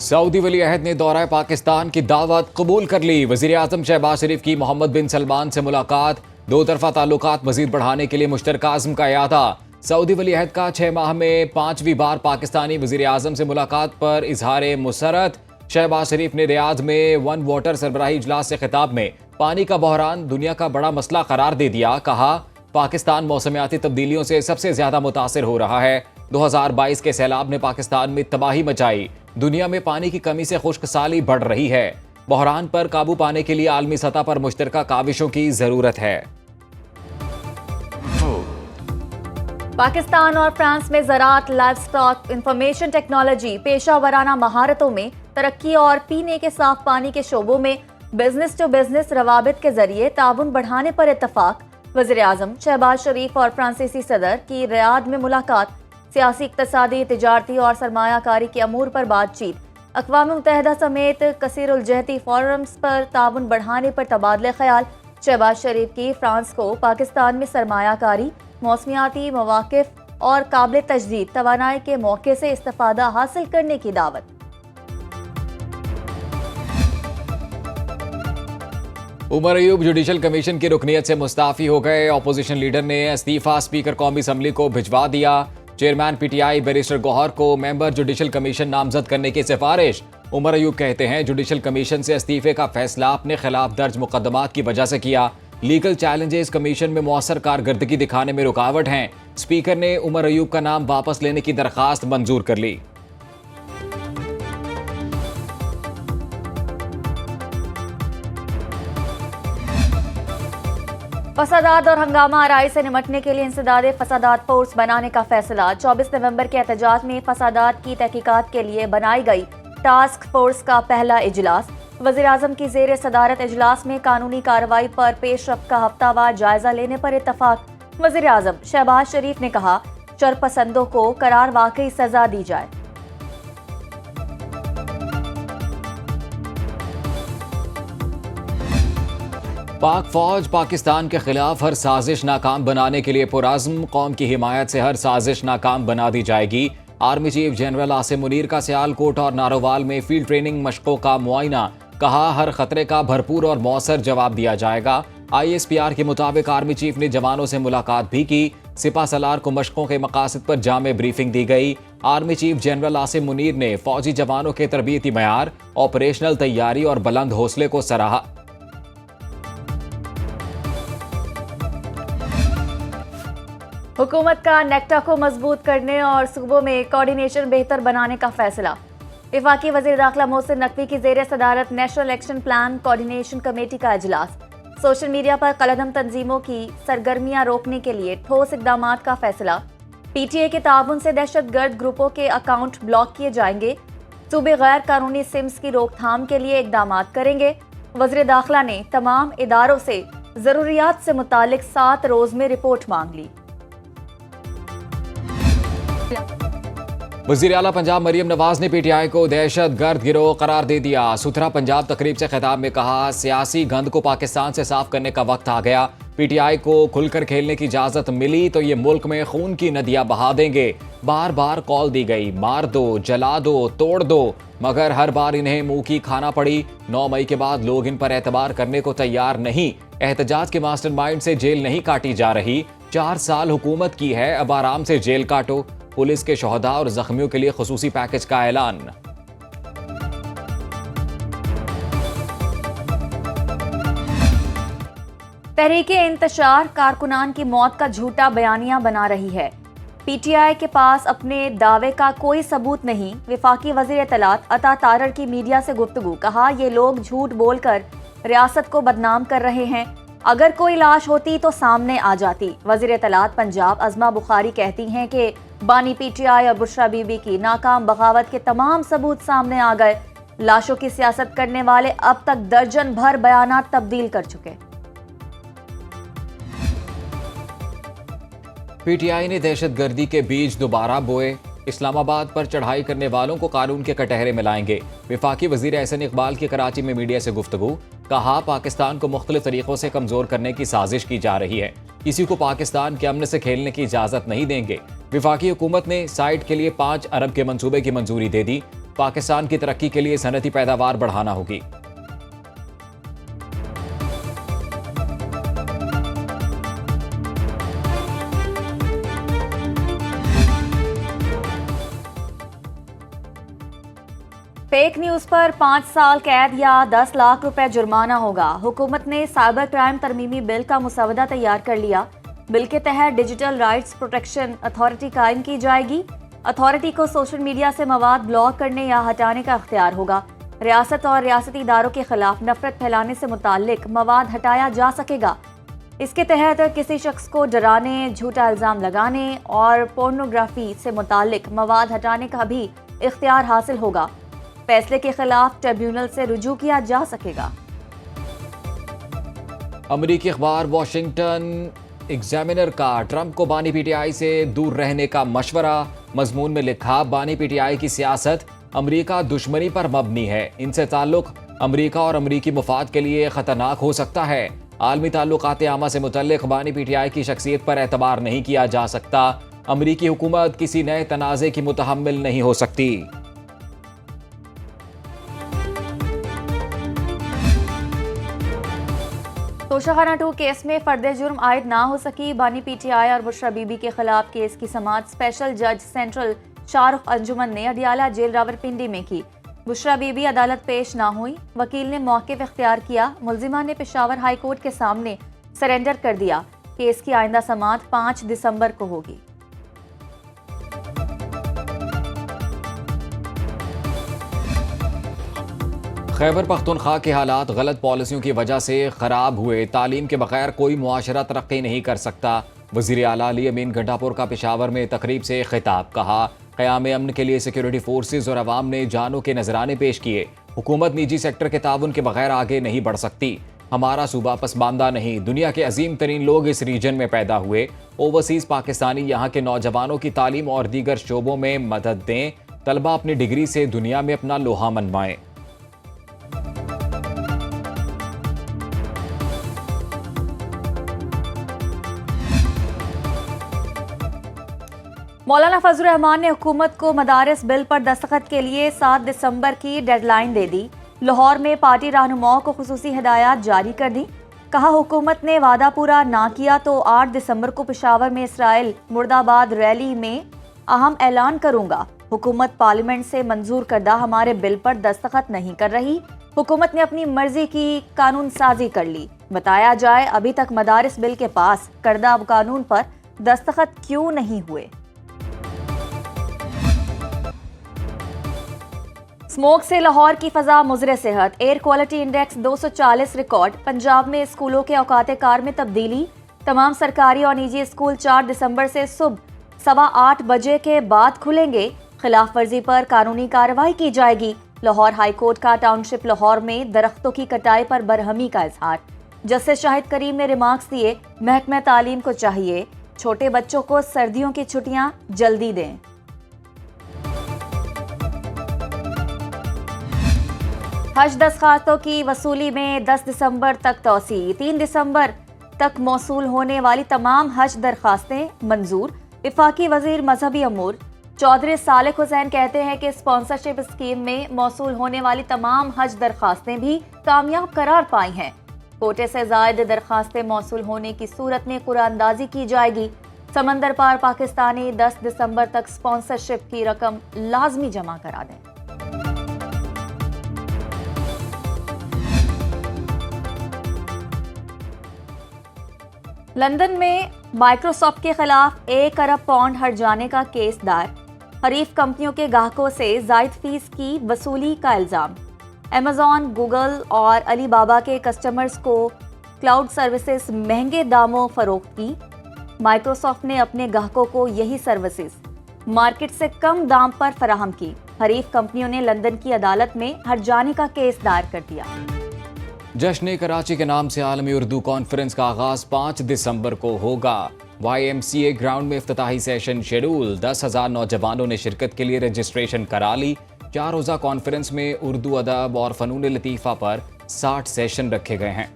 Saudi वली अहद ने दौरा पाकिस्तान की दावत कबूल कर ली। वजीर आजम शहबाज शरीफ की मोहम्मद बिन सलमान से मुलाकात, दो तरफा ताल्लुकात मजीद बढ़ाने के लिए मुश्तरका अज़्म का इरादा। सऊदी वली अहद का 6 माह में 5वीं बार पाकिस्तानी वजीर आजम से मुलाकात पर इजहार मुसरत। शहबाज शरीफ ने रियाद में वन वाटर सरबराही इजलास से खिताब में पानी का बहरान दुनिया का बड़ा मसला करार दे दिया। कहा, पाकिस्तान मौसमियाती तब्दीलियों से सबसे ज्यादा मुतासिर हो रहा है। 2022 के सैलाब ने पाकिस्तान में तबाही मचाई। दुनिया में पानी की कमी से खुश्क साली बढ़ रही है। बहरान पर काबू पाने के लिए आलमी सतह पर मुश्तरका काविशों की जरूरत है। पाकिस्तान और फ्रांस में ज़राअत, लाइवस्टॉक, इंफॉर्मेशन टेक्नोलॉजी, पेशा वराना महारतों में तरक्की और पीने के साफ पानी के शोबों में बिजनेस टू बिजनेस रवाबित के जरिए ताउन बढ़ाने पर इत्तफाक। वज़ीर आज़म शहबाज शरीफ और फ्रांसीसी सदर की रियाद में मुलाकात, सियासी, इक़्तिसादी, तिजारती और सरमायाकारी के अमूर पर बातचीत, अक़वाम मुत्तहिदा समेत कसीरुल-जहती फोरम्स पर ताउन बढ़ाने पर तबादले ख्याल। शहबाज शरीफ की फ्रांस को पाकिस्तान में सरमायाकारी, मौसमियाती मवाक़िफ़ और काबिल तजदीद तवानाई के मौके से इस्तिफ़ादा हासिल करने की दावत। उमर अयूब जुडिशल कमीशन की रुकनियत से मुस्ताफ़ी हो गए। अपोजिशन लीडर ने इस्तीफ़ा स्पीकर कौमी असम्बली को भिजवा दिया। चेयरमैन पीटीआई बैरिस्टर गौहर को मेंबर जुडिशल कमीशन नामजद करने की सिफारिश। उमर अयूब कहते हैं, जुडिशल कमीशन से इस्तीफे का फैसला अपने खिलाफ दर्ज मुकदमात की वजह से किया। लीगल चैलेंजेस कमीशन में मौसर कारकर्दगी दिखाने में रुकावट हैं। स्पीकर ने उमर अयूब का नाम वापस लेने की दरखास्त मंजूर कर ली। फसादात और हंगामा आराई से निमटने के लिए इंसदादे फसादात फोर्स बनाने का फैसला। 24 नवंबर के एहतजाज में फसादात की तहकीकात के लिए बनाई गई टास्क फोर्स का पहला इजलास। वज़ीर आज़म की ज़ेर सदारत इजलास में कानूनी कार्रवाई पर पेशरफ्त का हफ्तावार जायजा लेने पर इत्तफाक। वज़ीर आज़म शहबाज शरीफ ने कहा, शरपसंदों को करार वाकई सजा दी जाए। पाक फौज पाकिस्तान के खिलाफ हर साजिश नाकाम बनाने के लिए पुरअज़्म। कौम की हिमायत से हर साजिश नाकाम बना दी जाएगी। Army chief general Asim Munir का सियालकोट और नारोवाल में फील्ड ट्रेनिंग मशकों का मुआयना। कहा, हर खतरे का भरपूर और मौसर जवाब दिया जाएगा। ISPR के मुताबिक आर्मी चीफ ने जवानों से मुलाकात भी की। सिपा सलार को मशकों के मकासद पर जामे ब्रीफिंग दी गई। Army chief general Asim Munir ने फौजी जवानों के तरबियती मयार, ऑपरेशनल तैयारी और बुलंद हौसले को सराहा। हुकूमत का नेक्टा को मजबूत करने और सूबों में कोऑर्डिनेशन बेहतर बनाने का फैसला। वफाकी वज़ीर दाखिला मोहसिन नकवी की ज़ेर सदारत national action plan coordination committee का इजलास। सोशल मीडिया पर कलअदम तंजीमों की सरगर्मियां रोकने के लिए ठोस इक़दामात का फैसला। PTA के ताउन से दहशतगर्द ग्रुपों के अकाउंट ब्लॉक किए जाएंगे। सूबे गैर कानूनी सिम्स की रोकथाम के लिए इक़दामात करेंगे। वज़ीर दाखिला ने तमाम इदारों से ज़रूरियात से मुतालिक 7 रोज़ में रिपोर्ट मांग ली। वज़ीर आला पंजाब मरियम नवाज ने PTI को दहशत गर्द गिरोह करार दे दिया। सुथरा पंजाब तकरीब से खिताब में कहा, सियासी गंद को पाकिस्तान से साफ करने का वक्त आ गया। PTI को खुलकर खेलने की इजाजत मिली तो ये मुल्क में खून की नदियां बहा देंगे। बार बार कॉल दी गई, मार दो, जला दो, तोड़ दो, मगर हर बार इन्हें मुंह की खाना पड़ी। 9 मई के बाद लोग इन पर एतबार करने को तैयार नहीं। एहतजाज के मास्टरमाइंड से जेल नहीं काटी जा रही। 4 साल हुकूमत की है, अब आराम से जेल काटो। पुलिस के शोहदा और जख्मियों के लिए खुसूसी पैकेज का ऐलान। तहरीके इंतशार कारकुनान की मौत का झूठा बयानिया बना रही है। PTI के पास अपने दावे का कोई सबूत नहीं। वफाकी वज़ीर इत्तलात अता तारर की मीडिया से गुफ्तगू। कहा, ये लोग झूठ बोलकर रियासत को बदनाम कर रहे हैं। अगर कोई लाश होती तो सामने आ जाती। वज़ीर इत्तलात पंजाब अज़मा बुखारी कहती हैं कि बानी PTI और बुशरा बीबी की नाकाम बगावत के तमाम सबूत सामने आ गए। लाशों की सियासत करने वाले अब तक दर्जन भर बयानात तब्दील कर चुके। PTI ने दहशतगर्दी के बीज दोबारा बोए। इस्लामाबाद पर चढ़ाई करने वालों को कानून के कटहरे में लाएंगे। वफाकी वज़ीर एहसन इकबाल की कराची में मीडिया से गुफ्तगू। कहा, पाकिस्तान को मुख्तलिफ तरीकों से कमजोर करने की साजिश की जा रही है। किसी को पाकिस्तान के अमन से खेलने की इजाजत नहीं देंगे। वफाकी हुकूमत ने साइट के लिए 5 अरब के मंसूबे की मंजूरी दे दी। पाकिस्तान की तरक्की के लिए सनती पैदावार बढ़ाना होगी। फेक न्यूज पर 5 साल कैद या 10 लाख रुपए जुर्माना होगा। हुकूमत ने साइबर क्राइम तरमीमी बिल का मुसवदा तैयार कर लिया। बिल के तहत डिजिटल राइट्स प्रोटेक्शन अथॉरिटी कायम की जाएगी। अथॉरिटी को सोशल मीडिया से मवाद ब्लॉक करने या हटाने का इख्तियार होगा। रियासत और रियासती इदारों के खिलाफ नफरत फैलाने से मुताल्लिक मवाद हटाया जा सकेगा। इसके तहत किसी शख्स को डराने, झूठा इल्जाम लगाने और पोर्नोग्राफी से मुताल्लिक मवाद हटाने का भी इख्तियार हासिल होगा। फैसले के खिलाफ ट्रिब्यूनल से रुजू किया जा सकेगा। अमरीकी अखबार वॉशिंगटन एग्जामिनर का ट्रंप को बानी पीटीआई से दूर रहने का मशवरा। मजमून में लिखा, बानी पीटीआई की सियासत अमरीका दुश्मनी पर मबनी है। इनसे ताल्लुक अमरीका और अमरीकी मुफाद के लिए खतरनाक हो सकता है। आलमी ताल्लुकात आमा से मुतल्लिक बानी पीटीआई की शख्सियत पर एतबार नहीं किया जा सकता। अमरीकी हुकूमत किसी नए तनाज़े की मुतहम्मिल नहीं हो सकती। तोशाखाना 2 केस में फर्द जुर्म आयद ना हो सकी। बानी पीटीआई और बुशरा बीबी के खिलाफ केस की समाअत स्पेशल जज सेंट्रल शाहरुख अंजुमन ने अडियाला जेल रावलपिंडी में की। बुशरा बीबी अदालत पेश ना हुई। वकील ने मौक़िफ़ इख्तियार किया। मुल्जिमा ने पेशावर हाई कोर्ट के सामने सरेंडर कर दिया। केस की आइंदा समाअत 5 दिसंबर को होगी। खैबर पख्तूनख्वा के हालात गलत पॉलिसियों की वजह से खराब हुए। तालीम के बगैर कोई मुआशरा तरक्की नहीं कर सकता। वज़ीर आला अली अमीन गंडापुर का पेशावर में तकरीब से खिताब। कहा, क़याम अमन के लिए सिक्योरिटी फोर्सेज और अवाम ने जानों के नजराने पेश किए। हुकूमत निजी सेक्टर के ताउन के बगैर आगे नहीं बढ़ सकती। हमारा सूबा पसमानदा नहीं, दुनिया के अजीम तरीन लोग इस रीजन में पैदा हुए। ओवरसीज़ पाकिस्तानी यहाँ के नौजवानों की तालीम और दीगर शोबों में मदद दें। तलबा अपनी डिग्री से दुनिया में अपना लोहा मनवाएं। मौलाना फजल रहमान ने हुकूमत को मदारिस बिल पर दस्तखत के लिए 7 दिसंबर की डेडलाइन दे दी। लाहौर में पार्टी रहनुमाओं को खुसूसी हिदायत जारी कर दी। कहा, हुकूमत ने वादा पूरा ना किया तो 8 दिसंबर को पेशावर में इसराइल मुर्दाबाद रैली में अहम ऐलान करूंगा। हुकूमत पार्लियामेंट से मंजूर करदा हमारे बिल पर दस्तखत नहीं कर रही। हुकूमत ने अपनी मर्जी की कानून साजी कर ली। बताया जाए, अभी तक मदारिस बिल के पास करदा कानून पर दस्तखत क्यों नहीं हुए। स्मोक से लाहौर की फजा मुजरे सेहत। Air quality index 240 record. Punjab में स्कूलों के औकात कार में तब्दीली। तमाम सरकारी और निजी स्कूल 4 दिसंबर से सुबह 8:15 बजे के बाद खुलेंगे। खिलाफ वर्जी पर कानूनी कार्रवाई की जाएगी। लाहौर हाई कोर्ट का टाउनशिप लाहौर में दरख्तों की कटाई पर बरहमी का इजहार। जस्टिस शाहिद करीम ने रिमार्क्स दिए, महकमा तालीम को चाहिए छोटे बच्चों को सर्दियों की छुट्टियां जल्दी दें। हज दस्खतों की वसूली में 10 दिसंबर तक तौसी। 3 दिसंबर तक मौसूल होने वाली तमाम हज दरखास्तें मंजूर। वफाकी वजीर मजहबी अमूर चौधरी सालिक हुसैन कहते हैं कि स्पॉन्सरशिप स्कीम में मौसूल होने वाली तमाम हज दरखास्तें भी कामयाब करार पाई हैं। कोटे से ज़ायद दरखास्तें मौसूल होने की सूरत में कुरानंदाजी की जाएगी। समंदर पार पाकिस्तानी 10 दिसंबर तक स्पॉन्सरशिप की रकम लाजमी जमा करा दें। लंदन में माइक्रोसॉफ्ट के खिलाफ 1 अरब पाउंड हट जाने का केस दायर। हरीफ कंपनियों के ग्राहकों से जायद फीस की वसूली का इल्जाम। अमेजॉन, गूगल और अलीबाबा के कस्टमर्स को क्लाउड सर्विसेज महंगे दामों फरोख्त की। माइक्रोसॉफ्ट ने अपने ग्राहकों को यही सर्विसेज मार्केट से कम दाम पर फराहम की। हरीफ कंपनियों ने लंदन की अदालत में हट जाने का केस दायर कर दिया। जश्न कराची के नाम से आलमी उर्दू कॉन्फ्रेंस का आगाज 5 दिसंबर को होगा। YMCA ग्राउंड में इफ्तिताही सेशन शेड्यूल। 10,000 नौजवानों ने शिरकत के लिए रजिस्ट्रेशन करा ली। 4 रोज़ा कॉन्फ्रेंस में उर्दू अदब और फ़नून लतीफ़ा पर 60 सेशन रखे गए हैं।